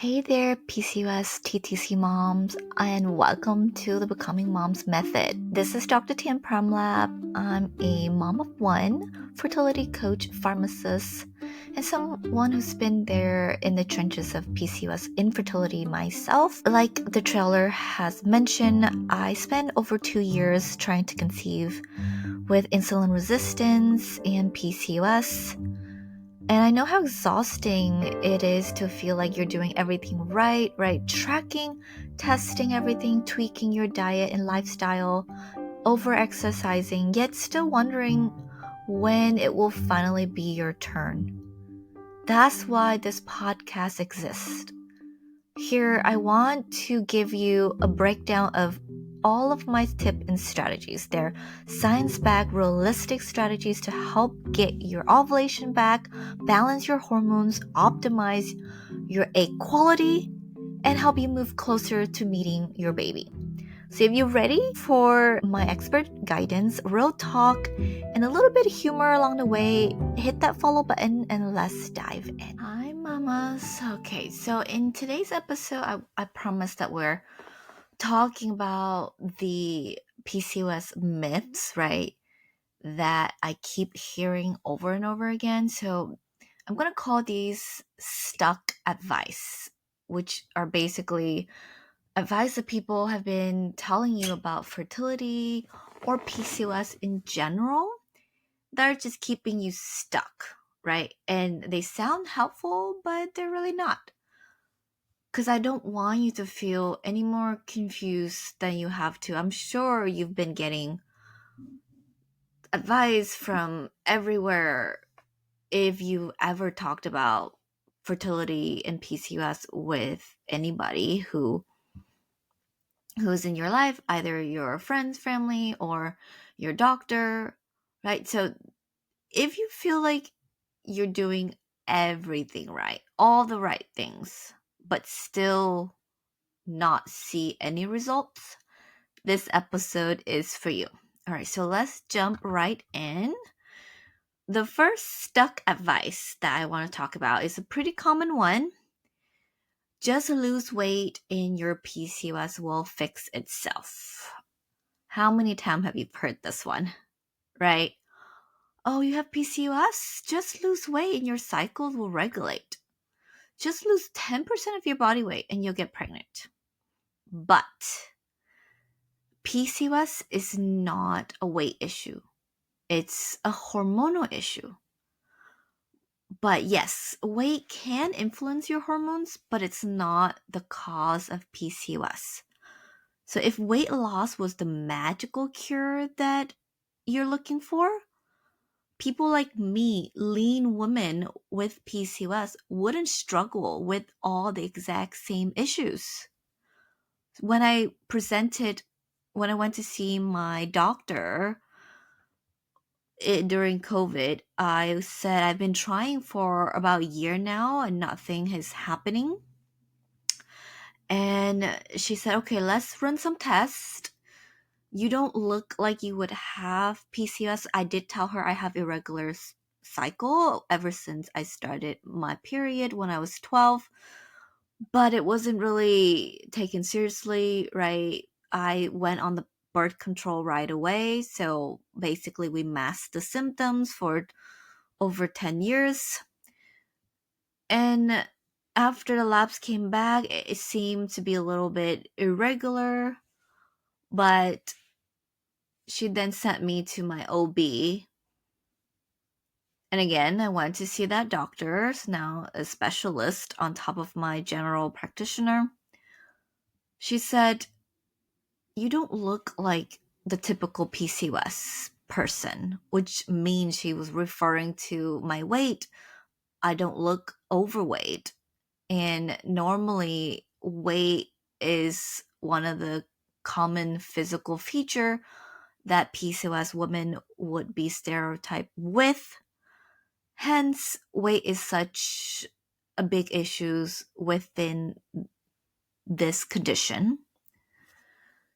Hey there, PCOS TTC moms, and welcome to the Becoming Moms Method. This is Dr. Tian Pramlab. I'm a mom of one, fertility coach, pharmacist, and someone who's been there in the trenches of PCOS infertility myself. Like the trailer has mentioned, I spent over 2 years trying to conceive with insulin resistance and PCOS. And I know how exhausting it is to feel like you're doing everything right, tracking, testing everything, tweaking your diet and lifestyle, over exercising, yet still wondering when it will finally be your turn. That's why this podcast exists. Here, I want to give you a breakdown of all of my tips and strategies. They're science-backed, realistic strategies to help get your ovulation back, balance your hormones, optimize your egg quality, and help you move closer to meeting your baby. So if you're ready for my expert guidance, real talk, and a little bit of humor along the way, hit that follow button and let's dive in. Hi, mamas. Okay, so in today's episode, I promised that we're talking about the PCOS myths, right? That I keep hearing over and over again. So I'm going to call these stuck advice, which are basically advice that people have been telling you about fertility or PCOS in general that are just keeping you stuck, right? And they sound helpful, but they're really not. Because I don't want you to feel any more confused than you have to. I'm sure you've been getting advice from everywhere if you ever talked about fertility and PCOS with anybody who's in your life, either your friends, family, or your doctor, right? So if you feel like you're doing everything right, all the right things, but still not see any results, this episode is for you. All right, so let's jump right in. The first stuck advice that I want to talk about is a pretty common one. Just lose weight and your PCOS will fix itself. How many times have you heard this one, right? Oh, you have PCOS? Just lose weight and your cycles will regulate. Just lose 10% of your body weight and you'll get pregnant. But PCOS is not a weight issue. It's a hormonal issue. But yes, weight can influence your hormones, but it's not the cause of PCOS. So if weight loss was the magical cure that you're looking for, people like me, lean women with PCOS, wouldn't struggle with all the exact same issues. When I went to see my doctor during COVID, I said I've been trying for about a year now and nothing is happening. And she said, okay, let's run some tests. You don't look like you would have PCOS. I did tell her I have irregular cycle ever since I started my period when I was 12, but it wasn't really taken seriously, right? I went on the birth control right away. So basically, we masked the symptoms for over 10 years. And after the labs came back, it seemed to be a little bit irregular, but she then sent me to my OB. And again, I went to see that doctor, now a specialist on top of my general practitioner. She said, you don't look like the typical PCOS person, which means she was referring to my weight. I don't look overweight. And normally, weight is one of the common physical feature that PCOS women would be stereotyped with. Hence, weight is such a big issue within this condition.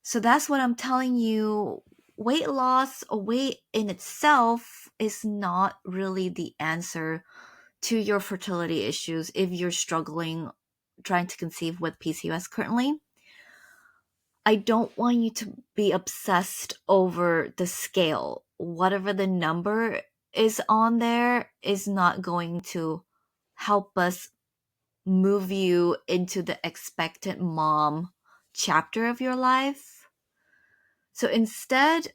So that's what I'm telling you. Weight loss or weight in itself is not really the answer to your fertility issues if you're struggling trying to conceive with PCOS currently, I don't want you to be obsessed over the scale. Whatever the number is on there is not going to help us move you into the expectant mom chapter of your life. So instead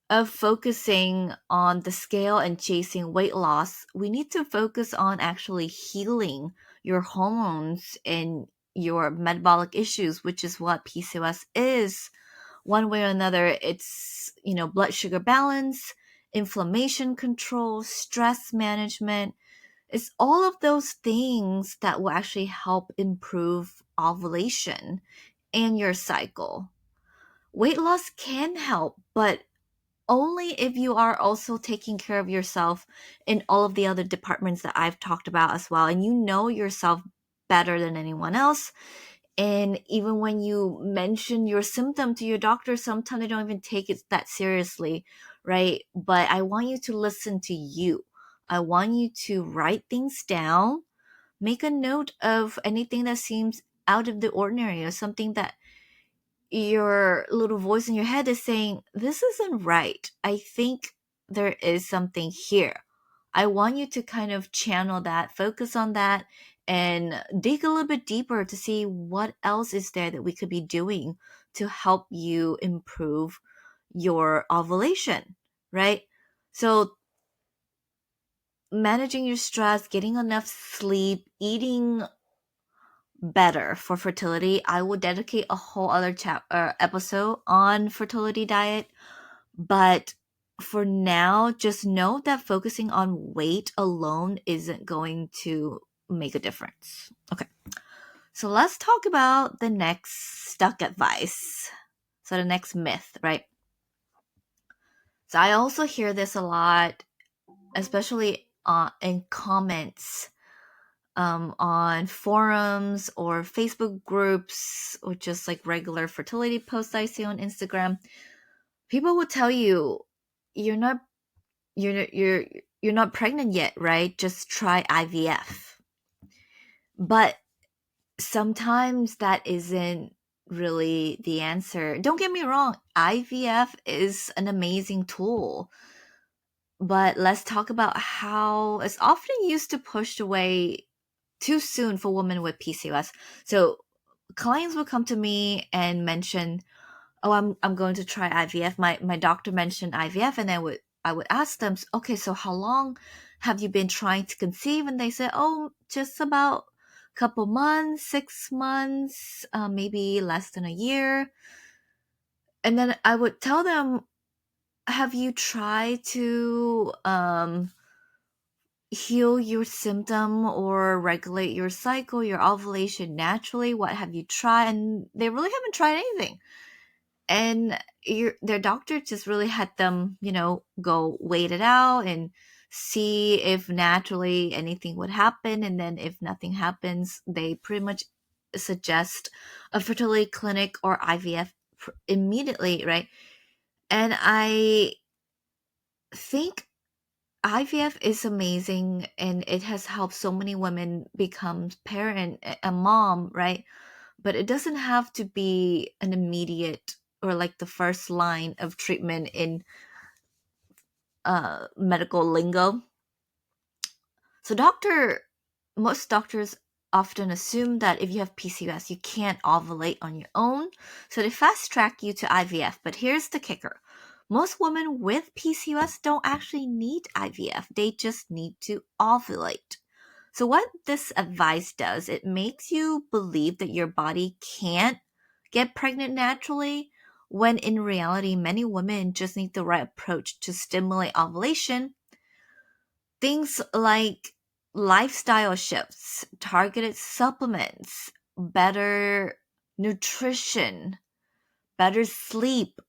of focusing on the scale and chasing weight loss, we need to focus on actually healing your hormones and your metabolic issues, which is what PCOS is. One way or another, it's, blood sugar balance, inflammation control, stress management. It's all of those things that will actually help improve ovulation and your cycle. Weight loss can help, but only if you are also taking care of yourself in all of the other departments that I've talked about as well. And you know yourself better than anyone else. And even when you mention your symptom to your doctor, sometimes they don't even take it that seriously, right? But I want you to listen to you. I want you to write things down, make a note of anything that seems out of the ordinary or something that your little voice in your head is saying, this isn't right. I think there is something here. I want you to kind of channel that, focus on that, and dig a little bit deeper to see what else is there that we could be doing to help you improve your ovulation, right? So, managing your stress, getting enough sleep, eating better for fertility. I will dedicate a whole other episode on fertility diet, but for now, just know that focusing on weight alone isn't going to make a difference. Okay, so let's talk about the next stuck advice. So the next myth, right? So I also hear this a lot, especially in comments on forums or Facebook groups, or just like regular fertility posts I see on Instagram. People will tell you, you're not you're not pregnant yet, right? Just try IVF. But sometimes that isn't really the answer. Don't get me wrong, IVF is an amazing tool. But let's talk about how it's often used to push away too soon for women with PCOS. So clients will come to me and mention, "Oh, I'm going to try IVF. My doctor mentioned IVF," and I would ask them, "Okay, so how long have you been trying to conceive?" And they say, "Oh, just about a couple months, 6 months, maybe less than a year." And then I would tell them, "Have you tried to heal your symptom or regulate your cycle, your ovulation naturally? What have you tried?" And they really haven't tried anything. And their doctor just really had them, go wait it out and see if naturally anything would happen. And then if nothing happens, they pretty much suggest a fertility clinic or IVF immediately, right? And I think IVF is amazing and it has helped so many women become parent, a mom, right? But it doesn't have to be an immediate or like the first line of treatment in medical lingo. So most doctors often assume that if you have PCOS, you can't ovulate on your own. So they fast track you to IVF. But here's the kicker. Most women with PCOS don't actually need IVF. They just need to ovulate. So what this advice does, it makes you believe that your body can't get pregnant naturally, when in reality, many women just need the right approach to stimulate ovulation. Things like lifestyle shifts, targeted supplements, better nutrition, better sleep,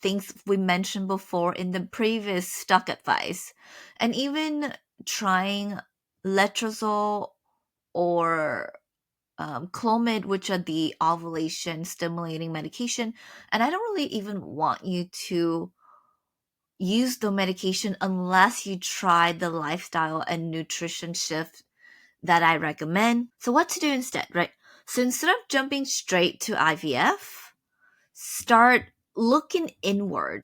things we mentioned before in the previous stuck advice, and even trying letrozole or Clomid, which are the ovulation stimulating medication. And I don't really even want you to use the medication unless you try the lifestyle and nutrition shift that I recommend. So what to do instead, right? So instead of jumping straight to IVF, start looking inward.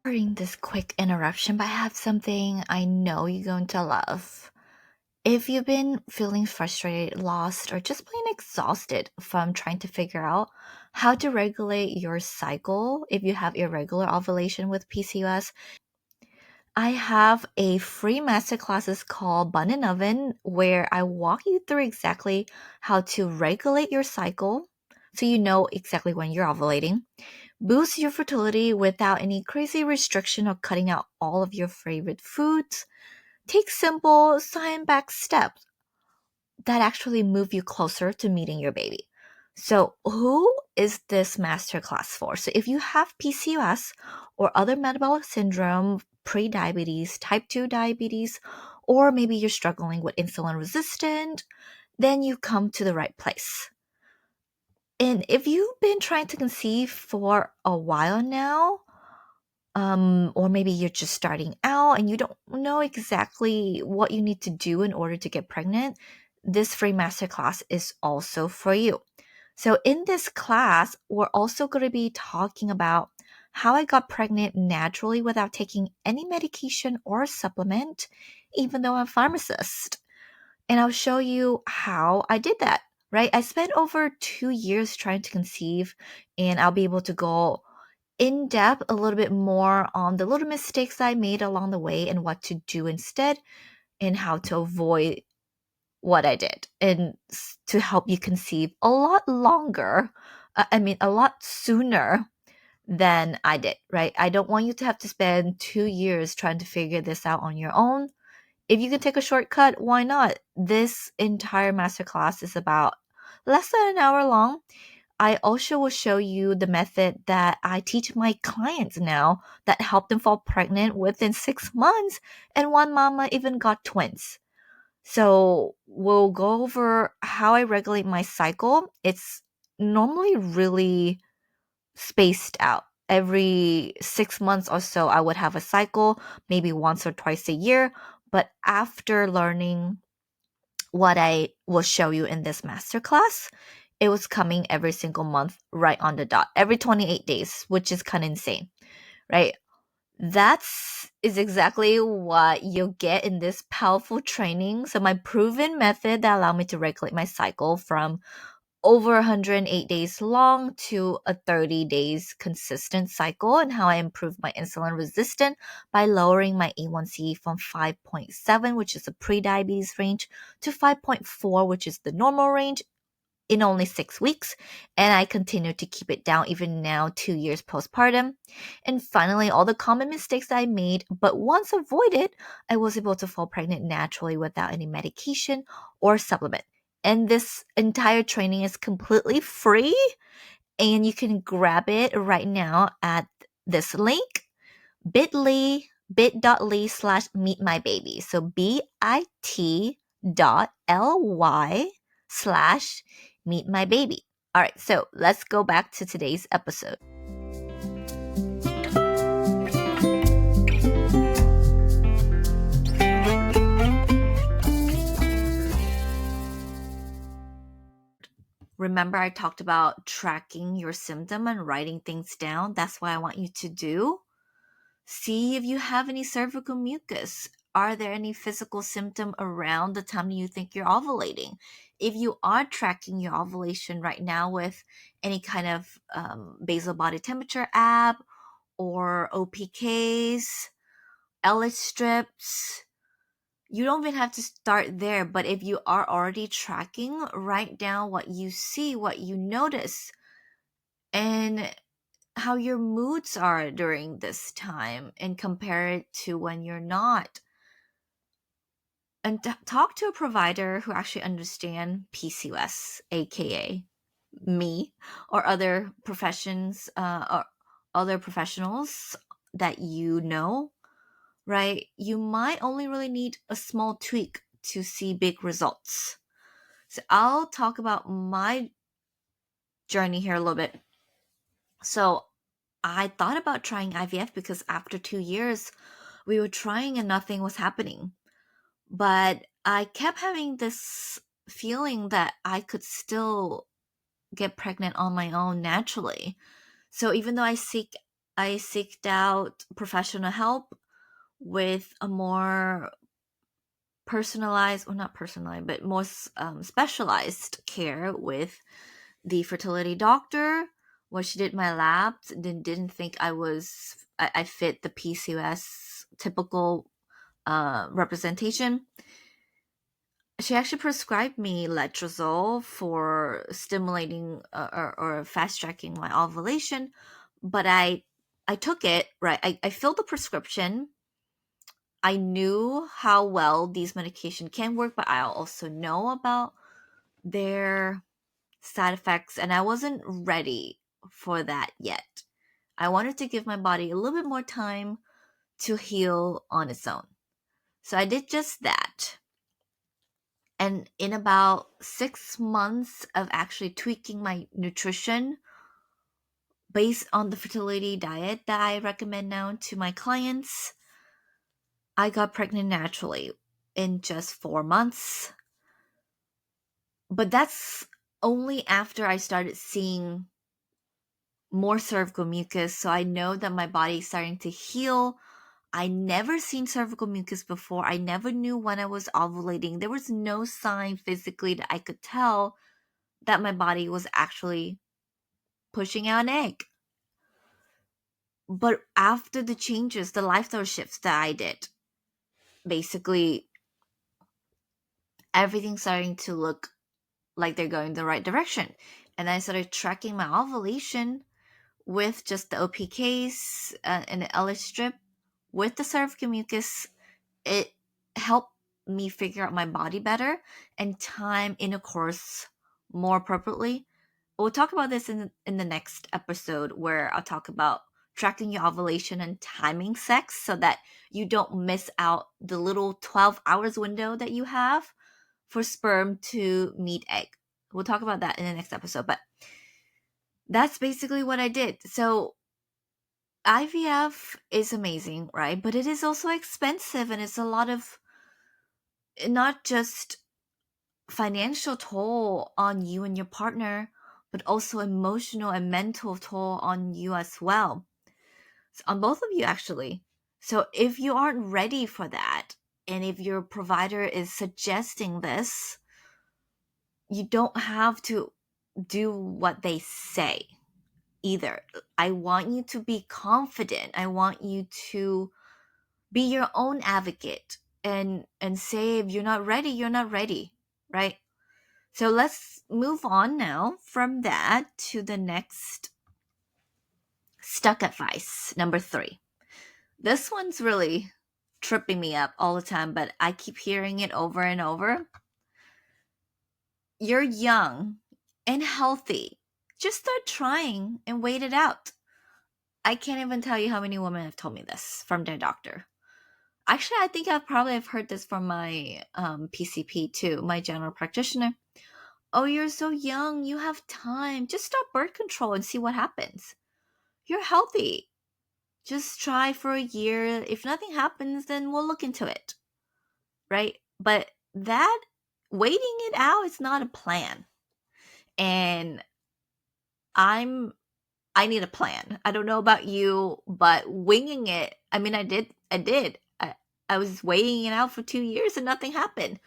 During this quick interruption, but I have something I know you're going to love. If you've been feeling frustrated, lost, or just plain exhausted from trying to figure out how to regulate your cycle if you have irregular ovulation with PCOS, I have a free masterclasses called Bun and Oven where I walk you through exactly how to regulate your cycle so you know exactly when you're ovulating, boost your fertility without any crazy restriction or cutting out all of your favorite foods, take simple science-backed steps that actually move you closer to meeting your baby. So, who is this masterclass for? So, if you have PCOS or other metabolic syndrome, pre-diabetes, type 2 diabetes, or maybe you're struggling with insulin resistant, then you come to the right place. And if you've been trying to conceive for a while now, or maybe you're just starting out and you don't know exactly what you need to do in order to get pregnant, this free masterclass is also for you. So in this class, we're also going to be talking about how I got pregnant naturally without taking any medication or supplement, even though I'm a pharmacist. And I'll show you how I did that, right? I spent over 2 years trying to conceive, and I'll be able to go in depth a little bit more on the little mistakes I made along the way and what to do instead and how to avoid what I did and to help you conceive a lot longer. A lot sooner than I did, right? I don't want you to have to spend 2 years trying to figure this out on your own. If you can take a shortcut, why not? This entire masterclass is about less than an hour long. I also will show you the method that I teach my clients now that helped them fall pregnant within 6 months, and one mama even got twins. So we'll go over how I regulate my cycle. It's normally really spaced out. Every 6 months or so, I would have a cycle, maybe once or twice a year. But after learning what I will show you in this masterclass, it was coming every single month right on the dot, every 28 days, which is kind of insane, right? That's is exactly what you'll get in this powerful training. So my proven method that allowed me to regulate my cycle from over 108 days long to a 30 days consistent cycle, and how I improved my insulin resistance by lowering my A1C from 5.7, which is the pre-diabetes range, to 5.4, which is the normal range, in only 6 weeks, and I continue to keep it down even now 2 years postpartum. And finally, all the common mistakes I made, but once avoided, I was able to fall pregnant naturally without any medication or supplement. And this entire training is completely free, and you can grab it right now at this link, bit.ly/meet my baby. So bit.ly/meet my baby. All right, so let's go back to today's episode. Remember, I talked about tracking your symptom and writing things down. That's what I want you to do. See if you have any cervical mucus. Are there any physical symptom around the time you think you're ovulating? If you are tracking your ovulation right now with any kind of basal body temperature app or OPKs, LH strips, you don't even have to start there. But if you are already tracking, write down what you see, what you notice, and how your moods are during this time, and compare it to when you're not. And talk to a provider who actually understand PCOS, aka me, or other professions, or other professionals that you know, right? You might only really need a small tweak to see big results. So I'll talk about my journey here a little bit. So I thought about trying IVF because after 2 years, we were trying and nothing was happening. But I kept having this feeling that I could still get pregnant on my own naturally. So even though I seeked out professional help with a more personalized, well, not personalized, but more specialized care with the fertility doctor. When she did my labs, then didn't think I fit the PCOS typical representation. She actually prescribed me letrozole for stimulating or fast tracking my ovulation, but I took it, right. I filled the prescription. I knew how well these medication can work, but I also know about their side effects, and I wasn't ready for that yet. I wanted to give my body a little bit more time to heal on its own. So I did just that. And in about 6 months of actually tweaking my nutrition based on the fertility diet that I recommend now to my clients, I got pregnant naturally in just 4 months. But that's only after I started seeing more cervical mucus. So I know that my body is starting to heal. I never seen cervical mucus before. I never knew when I was ovulating. There was no sign physically that I could tell that my body was actually pushing out an egg. But after the changes, the lifestyle shifts that I did, basically everything's starting to look like they're going the right direction. And I started tracking my ovulation with just the OPKs and the LH strip with the cervical mucus. It helped me figure out my body better and time intercourse more appropriately. We'll talk about this in the next episode, where I'll talk about tracking your ovulation and timing sex so that you don't miss out the little 12 hours window that you have for sperm to meet egg. We'll talk about that in the next episode, but that's basically what I did. So IVF is amazing, right? But it is also expensive, and it's a lot of not just financial toll on you and your partner, but also emotional and mental toll on you as well. So on both of you, actually. So if you aren't ready for that, and if your provider is suggesting this, you don't have to do what they say either. I want you to be confident. I want you to be your own advocate and say, if you're not ready, you're not ready, right? So let's move on now from that to the next stuck advice, number 3. This one's really tripping me up all the time, but I keep hearing it over and over. You're young and healthy. Just start trying and wait it out. I can't even tell you how many women have told me this from their doctor. Actually, I think I've probably have heard this from my PCP too, my general practitioner. Oh, you're so young. You have time. Just stop birth control and see what happens. You're healthy. Just try for a year. If nothing happens, then we'll look into it. Right? But that waiting it out is not a plan. And I need a plan. I don't know about you, but winging it, I mean, I did. I was waiting it out for 2 years and nothing happened.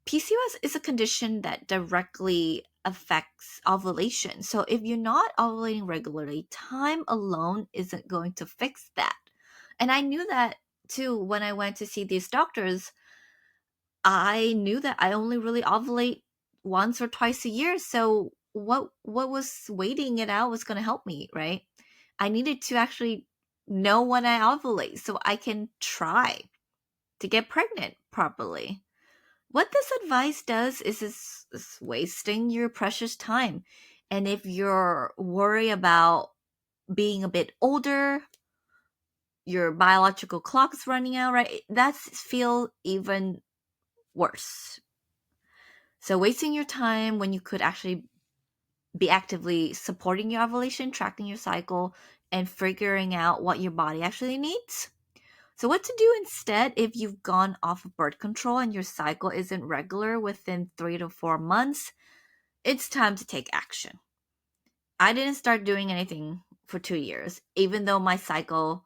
PCOS is a condition that directly affects ovulation. So if you're not ovulating regularly, time alone isn't going to fix that. And I knew that too when I went to see these doctors. I knew that I only really ovulate once or twice a year. So what was waiting it out was going to help me, right? I needed to actually know when I ovulate so I can try to get pregnant properly. What this advice does is wasting your precious time. And if you're worried about being a bit older, your biological clock's running out, right? That's feel even worse. So wasting your time when you could actually be actively supporting your ovulation, tracking your cycle, and figuring out what your body actually needs. So what to do instead if you've gone off of birth control and your cycle isn't regular within 3 to 4 months? It's time to take action. I didn't start doing anything for 2 years, even though my cycle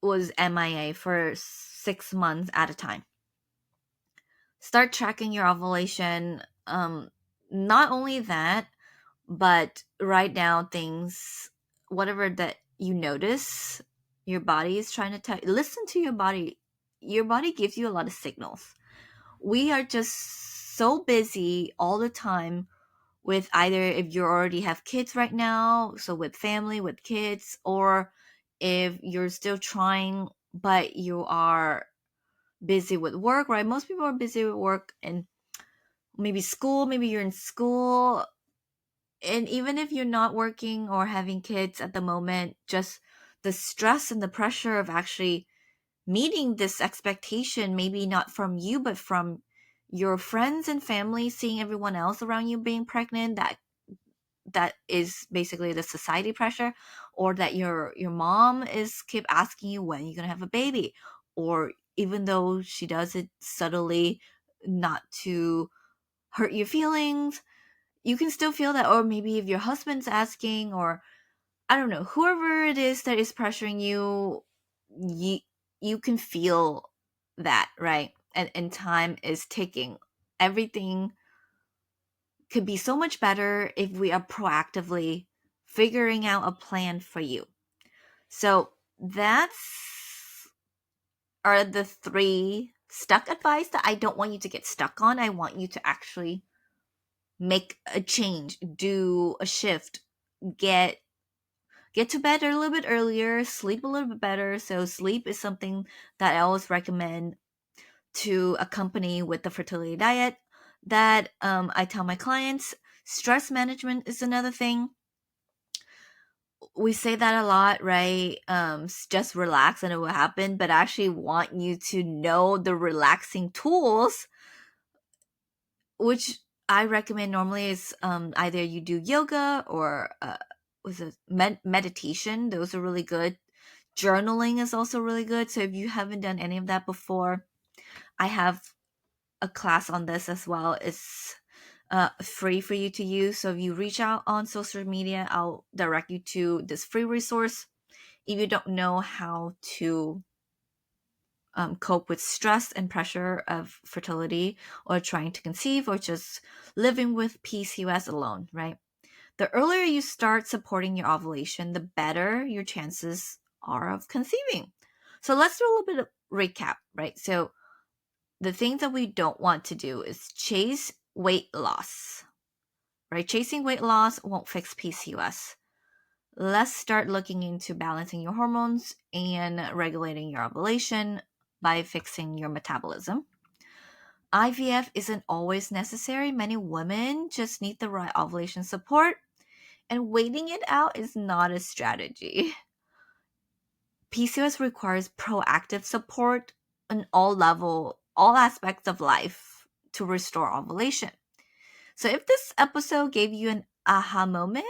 was MIA for 6 months at a time. Start tracking your ovulation. Not only that, but write down things, whatever that you notice your body is trying to tell you. Listen to your body. Your body gives you a lot of signals. We are just so busy all the time with either if you already have kids right now, so with family, with kids, or if you're still trying but you are busy with work, right? Most people are busy with work and maybe school, maybe you're in school. And even if you're not working or having kids at the moment, just the stress and the pressure of actually meeting this expectation, maybe not from you, but from your friends and family, seeing everyone else around you being pregnant, that is basically the society pressure, or that your mom is keep asking you when you're gonna have a baby, or even though she does it subtly not to hurt your feelings, you can still feel that. Or maybe if your husband's asking, or I don't know, whoever it is that is pressuring you, you can feel that, right? And time is ticking. Everything could be so much better if we are proactively figuring out a plan for you. So that's are the 3 stuck advice that I don't want you to get stuck on. I want you to actually make a change, do a shift, get to bed a little bit earlier, sleep a little bit better. So sleep is something that I always recommend to accompany with the fertility diet that I tell my clients. Stress management is another thing. We say that a lot, right? Just relax and it will happen, but I actually want you to know the relaxing tools, which I recommend normally is either you do yoga or was it meditation. Those are really good. Journaling is also really good. So if you haven't done any of that before, I have a class on this as well. It's free for you to use. So if you reach out on social media, I'll direct you to this free resource. If you don't know how to cope with stress and pressure of fertility, or trying to conceive, or just living with PCOS alone, right? The earlier you start supporting your ovulation, the better your chances are of conceiving. So let's do a little bit of recap, right? So the things that we don't want to do is chase weight loss, right? Chasing weight loss won't fix PCOS. Let's start looking into balancing your hormones and regulating your ovulation by fixing your metabolism. IVF isn't always necessary. Many women just need the right ovulation support, and waiting it out is not a strategy. PCOS requires proactive support on all aspects of life to restore ovulation. So if this episode gave you an aha moment,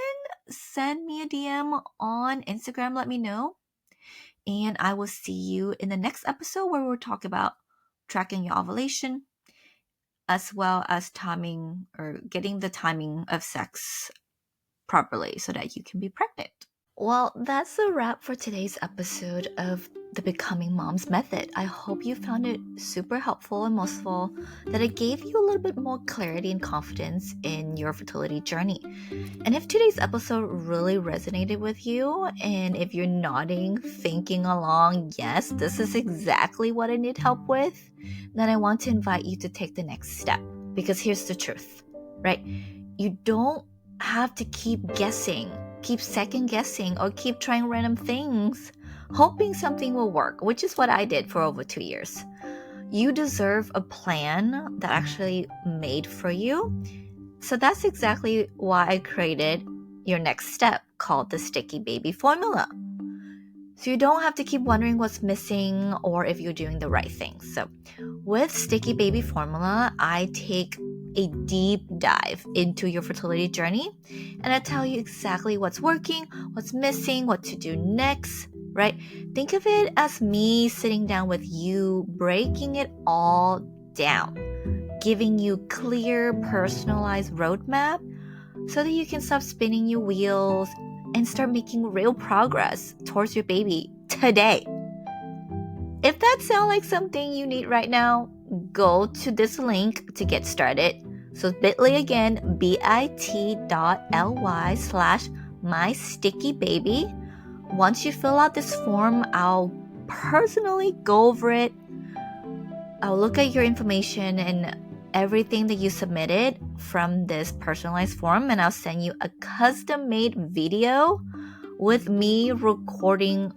send me a DM on Instagram, let me know. And I will see you in the next episode where we'll talk about tracking your ovulation, as well as timing or getting the timing of sex properly so that you can be pregnant. Well, that's a wrap for today's episode of the Becoming Moms Method. I hope you found it super helpful and most of all, that it gave you a little bit more clarity and confidence in your fertility journey. And if today's episode really resonated with you, and if you're nodding, thinking along, yes, this is exactly what I need help with, then I want to invite you to take the next step. Because here's the truth, right? You don't have to keep guessing, keep second guessing, or keep trying random things, hoping something will work, which is what I did for over 2 years. You deserve a plan that actually made for you. So that's exactly why I created your next step, called the Sticky Baby Formula. So you don't have to keep wondering what's missing or if you're doing the right thing. So with Sticky Baby Formula, I take a deep dive into your fertility journey, and I tell you exactly what's working, what's missing, what to do next, right? Think of it as me sitting down with you, breaking it all down, giving you clear, personalized roadmap so that you can stop spinning your wheels and start making real progress towards your baby today. If that sounds like something you need right now, go to this link to get started. So bit.ly again, bit.ly/mystickybaby. Once you fill out this form, I'll personally go over it. I'll look at your information and everything that you submitted from this personalized form, and I'll send you a custom-made video with me recording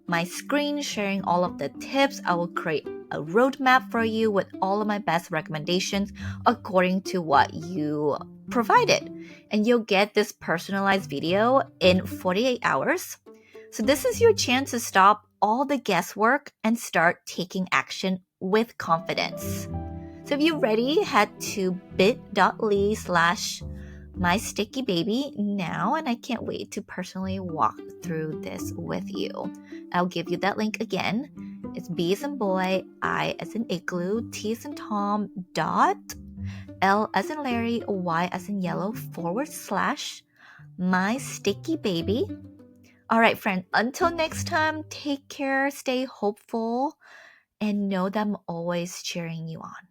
my screen, sharing all of the tips. I will create a roadmap for you with all of my best recommendations according to what you provided. And you'll get this personalized video in 48 hours. So this is your chance to stop all the guesswork and start taking action with confidence. So if you're ready, head to bit.ly/mystickybaby now, and I can't wait to personally walk through this with you. I'll give you that link again. It's B as in boy, I as in igloo, T as in Tom, .L as in Larry, Y as in yellow, /mystickybaby. All right, friend, until next time, take care, stay hopeful, and know that I'm always cheering you on.